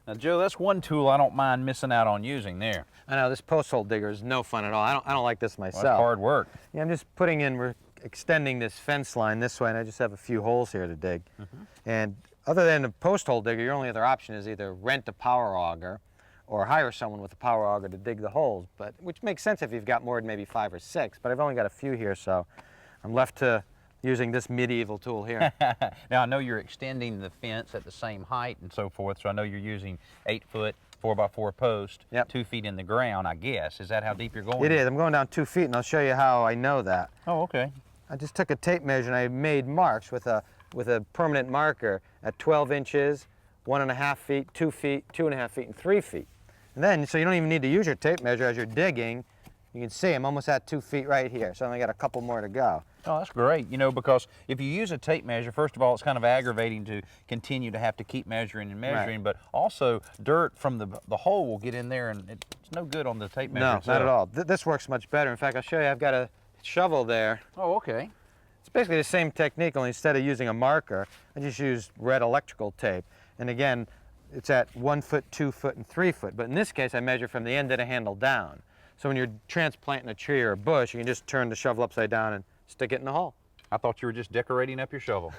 Now, Joe, that's one tool I don't mind missing out on using there. I know this post hole digger is no fun at all. I don't like this myself. Well, that's hard work. Yeah, I'm just putting in, we're extending this fence line this way, and I just have a few holes here to dig. And other than a post hole digger, your only other option is either rent a power auger or hire someone with a power auger to dig the holes, which makes sense if you've got more than maybe 5 or 6, but I've only got a few here, so I'm left to using this medieval tool here. Now, I know you're extending the fence at the same height and so forth, so I know you're using 8-foot 4x4 post, 2 feet in the ground, I guess. Is that how deep you're going? It is. I'm going down 2 feet, and I'll show you how I know that. Oh, okay. I just took a tape measure and I made marks with a permanent marker at 12 inches, 1.5 feet, 2 feet, 2.5 feet, and 3 feet. And then, so you don't even need to use your tape measure as you're digging. You can see I'm almost at 2 feet right here, so I only got a couple more to go. Oh, that's great. You know, because if you use a tape measure, first of all, it's kind of aggravating to continue to have to keep measuring and measuring, but also dirt from the hole will get in there, and it's no good on the tape measure No, itself. not at all. This works much better. In fact, I'll show you. I've got a shovel there. Oh, okay. It's basically the same technique, only instead of using a marker, I just used red electrical tape. And again, it's at 1 foot, 2 foot, and 3 foot. But in this case, I measure from the end of the handle down. So when you're transplanting a tree or a bush, you can just turn the shovel upside down and stick it in the hole. I thought you were just decorating up your shovel.